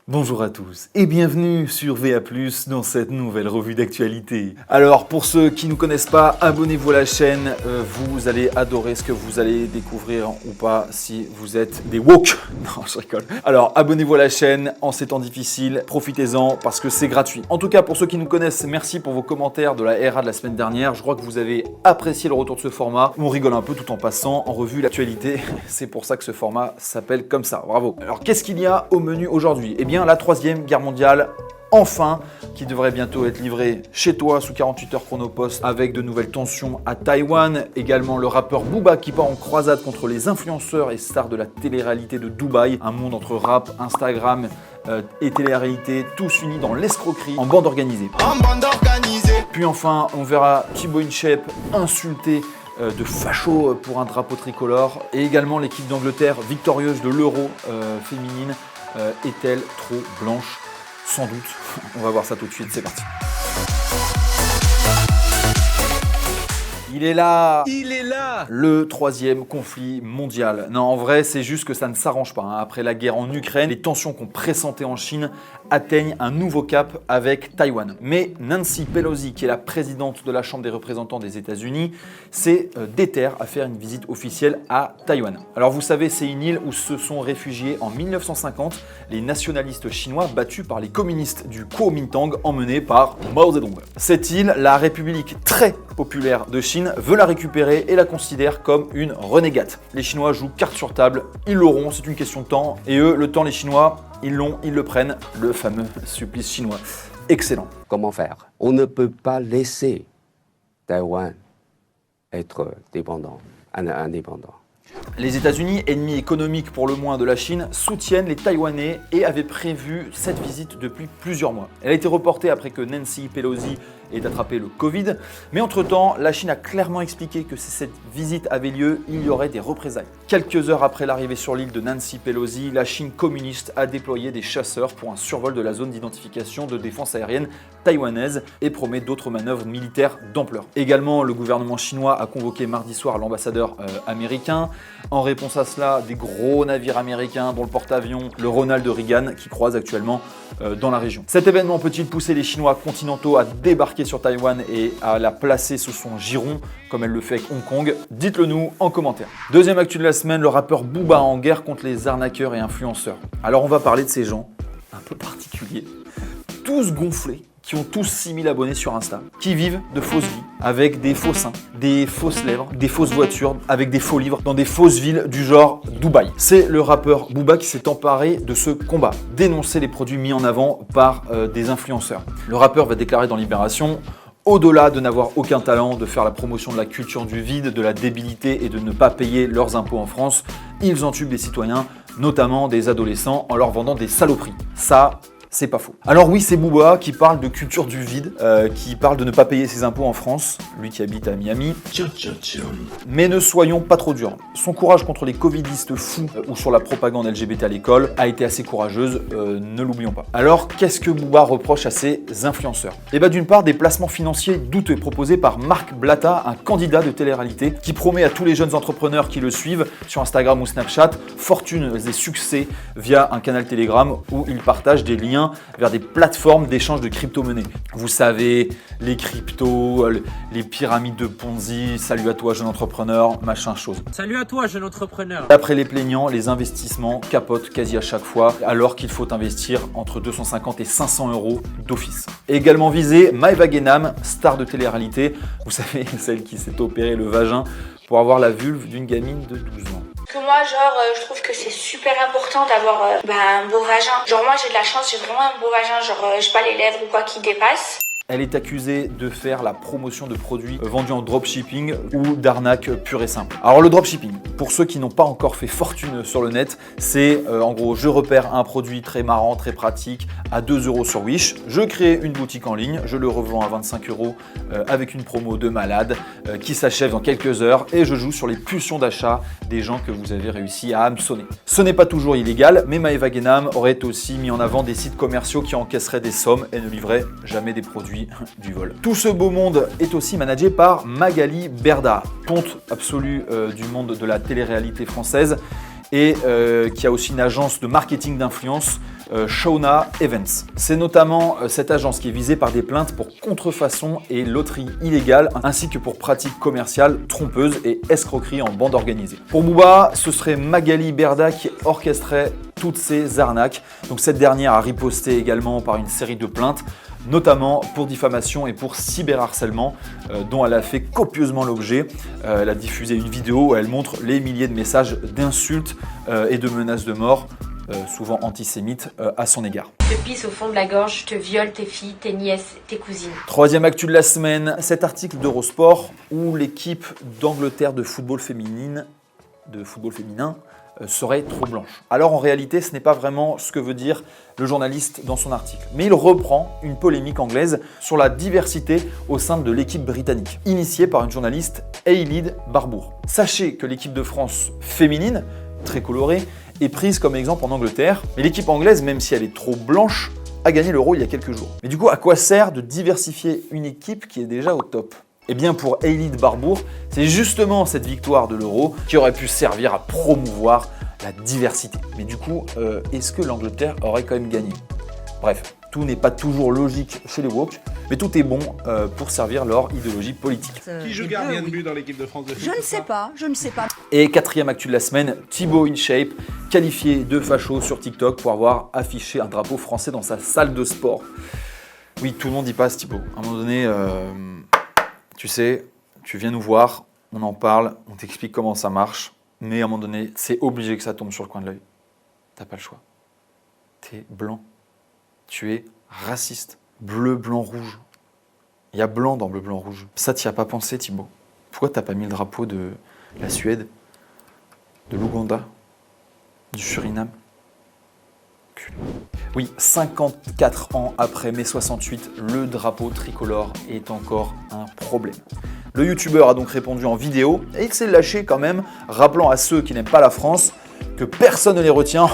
Bonjour à tous et bienvenue sur VA+, dans cette nouvelle revue d'actualité. Alors pour ceux qui ne nous connaissent pas, abonnez-vous à la chaîne, vous allez adorer ce que vous allez découvrir ou pas si vous êtes des woke. Non, je rigole. Alors abonnez-vous à la chaîne en ces temps difficiles, profitez-en parce que c'est gratuit. En tout cas pour ceux qui nous connaissent, merci pour vos commentaires de la RA de la semaine dernière. Je crois que vous avez apprécié le retour de ce format. On rigole un peu tout en passant en revue l'actualité. C'est pour ça que ce format s'appelle comme ça, bravo. Alors qu'est-ce qu'il y a au menu aujourd'hui ? Eh bien la Troisième Guerre mondiale, enfin, qui devrait bientôt être livrée chez toi sous 48 heures chronopost avec de nouvelles tensions à Taïwan. Également le rappeur Booba qui part en croisade contre les influenceurs et stars de la télé-réalité de Dubaï. Un monde entre rap, Instagram et télé-réalité, tous unis dans l'escroquerie en bande organisée. Puis enfin, on verra Thibaut InShape insulter de facho pour un drapeau tricolore. Et également l'équipe d'Angleterre victorieuse de l'Euro féminine. Est-elle trop blanche? Sans doute. On va voir ça tout de suite, c'est parti. Il est là! Il est là! Le troisième conflit mondial. Non, en vrai, c'est juste que ça ne s'arrange pas. Après la guerre en Ukraine, les tensions qu'on pressentait en Chine atteignent un nouveau cap avec Taïwan. Mais Nancy Pelosi, qui est la présidente de la Chambre des représentants des États-Unis, s'est déterre à faire une visite officielle à Taïwan. Alors vous savez, c'est une île où se sont réfugiés en 1950 les nationalistes chinois battus par les communistes du Kuomintang emmenés par Mao Zedong. Cette île, la République très populaire de Chine, veut la récupérer et la considère comme une renégate. Les Chinois jouent carte sur table, ils l'auront, c'est une question de temps. Et eux, le temps, les Chinois, ils l'ont, ils le prennent. Le fameux supplice chinois. Excellent. Comment faire? On ne peut pas laisser Taïwan être indépendant. Les États-Unis, ennemis économiques pour le moins de la Chine, soutiennent les Taïwanais et avaient prévu cette visite depuis plusieurs mois. Elle a été reportée après que Nancy Pelosi ait attrapé le Covid, mais entre-temps, la Chine a clairement expliqué que si cette visite avait lieu, il y aurait des représailles. Quelques heures après l'arrivée sur l'île de Nancy Pelosi, la Chine communiste a déployé des chasseurs pour un survol de la zone d'identification de défense aérienne taïwanaise et promet d'autres manœuvres militaires d'ampleur. Également, le gouvernement chinois a convoqué mardi soir l'ambassadeur américain. En réponse à cela, des gros navires américains dont le porte-avions, le Ronald Reagan, qui croise actuellement dans la région. Cet événement peut-il pousser les Chinois continentaux à débarquer sur Taïwan et à la placer sous son giron, comme elle le fait avec Hong Kong? Dites-le nous en commentaire. Deuxième actu de la semaine, le rappeur Booba en guerre contre les arnaqueurs et influenceurs. Alors on va parler de ces gens un peu particuliers, tous gonflés, qui ont tous 6000 abonnés sur Insta, qui vivent de fausses vies, avec des faux seins, des fausses lèvres, des fausses voitures, avec des faux livres, dans des fausses villes du genre Dubaï. C'est le rappeur Booba qui s'est emparé de ce combat, dénoncer les produits mis en avant par des influenceurs. Le rappeur va déclarer dans Libération: au-delà de n'avoir aucun talent, de faire la promotion de la culture du vide, de la débilité et de ne pas payer leurs impôts en France, ils entubent les citoyens, notamment des adolescents, en leur vendant des saloperies. Ça, c'est pas faux. Alors oui, c'est Booba qui parle de culture du vide, qui parle de ne pas payer ses impôts en France, lui qui habite à Miami. Mais ne soyons pas trop durs. Son courage contre les covidistes fous ou sur la propagande LGBT à l'école a été assez courageuse, ne l'oublions pas. Alors, qu'est-ce que Booba reproche à ses influenceurs? Eh bien d'une part, des placements financiers douteux proposés par Marc Blatta, un candidat de télé-réalité, qui promet à tous les jeunes entrepreneurs qui le suivent sur Instagram ou Snapchat, fortune et succès via un canal Telegram où il partage des liens vers des plateformes d'échange de crypto-monnaies. Vous savez, les cryptos, les pyramides de Ponzi, salut à toi jeune entrepreneur, machin chose. Salut à toi jeune entrepreneur. D'après les plaignants, les investissements capotent quasi à chaque fois, alors qu'il faut investir entre 250 et 500 euros d'office. Également visé, Maëva Guénam, star de télé-réalité, vous savez, celle qui s'est opéré le vagin pour avoir la vulve d'une gamine de 12 ans. Que moi, je trouve que c'est super important d'avoir un beau vagin. Genre, moi, j'ai de la chance, j'ai vraiment un beau vagin. Genre, j'ai pas les lèvres ou quoi qui dépassent. Elle est accusée de faire la promotion de produits vendus en dropshipping ou d'arnaque pure et simple. Alors le dropshipping, pour ceux qui n'ont pas encore fait fortune sur le net, c'est en gros, je repère un produit très marrant, très pratique à 2 € sur Wish, je crée une boutique en ligne, je le revends à 25 € avec une promo de malade qui s'achève dans quelques heures et je joue sur les pulsions d'achat des gens que vous avez réussi à hameçonner. Ce n'est pas toujours illégal, mais Maëva Guénam aurait aussi mis en avant des sites commerciaux qui encaisseraient des sommes et ne livraient jamais des produits du vol. Tout ce beau monde est aussi managé par Magali Berda, ponte absolue du monde de la télé-réalité française et qui a aussi une agence de marketing d'influence Shauna Evans. C'est notamment cette agence qui est visée par des plaintes pour contrefaçon et loterie illégale, ainsi que pour pratiques commerciales trompeuses et escroqueries en bande organisée. Pour Booba, ce serait Magali Berda qui orchestrait toutes ces arnaques. Donc cette dernière a riposté également par une série de plaintes, notamment pour diffamation et pour cyberharcèlement, dont elle a fait copieusement l'objet. Elle a diffusé une vidéo où elle montre les milliers de messages d'insultes et de menaces de mort, souvent antisémites, à son égard. Je te pisse au fond de la gorge, je te viole tes filles, tes nièces, tes cousines. Troisième actu de la semaine, cet article d'Eurosport où l'équipe d'Angleterre de football féminin serait trop blanche. Alors en réalité, ce n'est pas vraiment ce que veut dire le journaliste dans son article. Mais il reprend une polémique anglaise sur la diversité au sein de l'équipe britannique, initiée par une journaliste, Eilidh Barbour. Sachez que l'équipe de France féminine, très colorée, est prise comme exemple en Angleterre, mais l'équipe anglaise, même si elle est trop blanche, a gagné l'Euro il y a quelques jours. Mais du coup, à quoi sert de diversifier une équipe qui est déjà au top ? Eh bien pour Eilidh Barbour, c'est justement cette victoire de l'Euro qui aurait pu servir à promouvoir la diversité. Mais du coup, est-ce que l'Angleterre aurait quand même gagné ? Bref, tout n'est pas toujours logique chez les woke, mais tout est bon pour servir leur idéologie politique. Qui joue gardien de but dans l'équipe de France de foot? Je ne sais pas. Et quatrième actu de la semaine, Thibaut InShape, qualifié de facho sur TikTok pour avoir affiché un drapeau français dans sa salle de sport. Oui, tout le monde y passe Thibaut. À un moment donné, tu sais, tu viens nous voir, on en parle, on t'explique comment ça marche, mais à un moment donné, c'est obligé que ça tombe sur le coin de l'œil. T'as pas le choix. T'es blanc. Tu es raciste. Bleu, blanc, rouge. Il y a blanc dans bleu, blanc, rouge. Ça, t'y as pas pensé, Thibaut. Pourquoi t'as pas mis le drapeau de la Suède, de l'Ouganda, du Suriname? Oui, 54 ans après mai 68, le drapeau tricolore est encore un problème. Le youtubeur a donc répondu en vidéo et il s'est lâché quand même, rappelant à ceux qui n'aiment pas la France que personne ne les retient.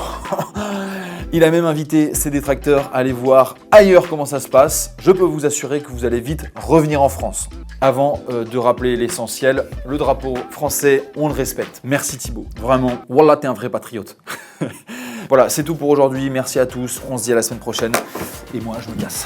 Il a même invité ses détracteurs à aller voir ailleurs comment ça se passe. Je peux vous assurer que vous allez vite revenir en France. Avant de rappeler l'essentiel, le drapeau français, on le respecte. Merci Thibaut, vraiment, wallah t'es un vrai patriote. Voilà, c'est tout pour aujourd'hui, merci à tous, on se dit à la semaine prochaine, et moi je me casse.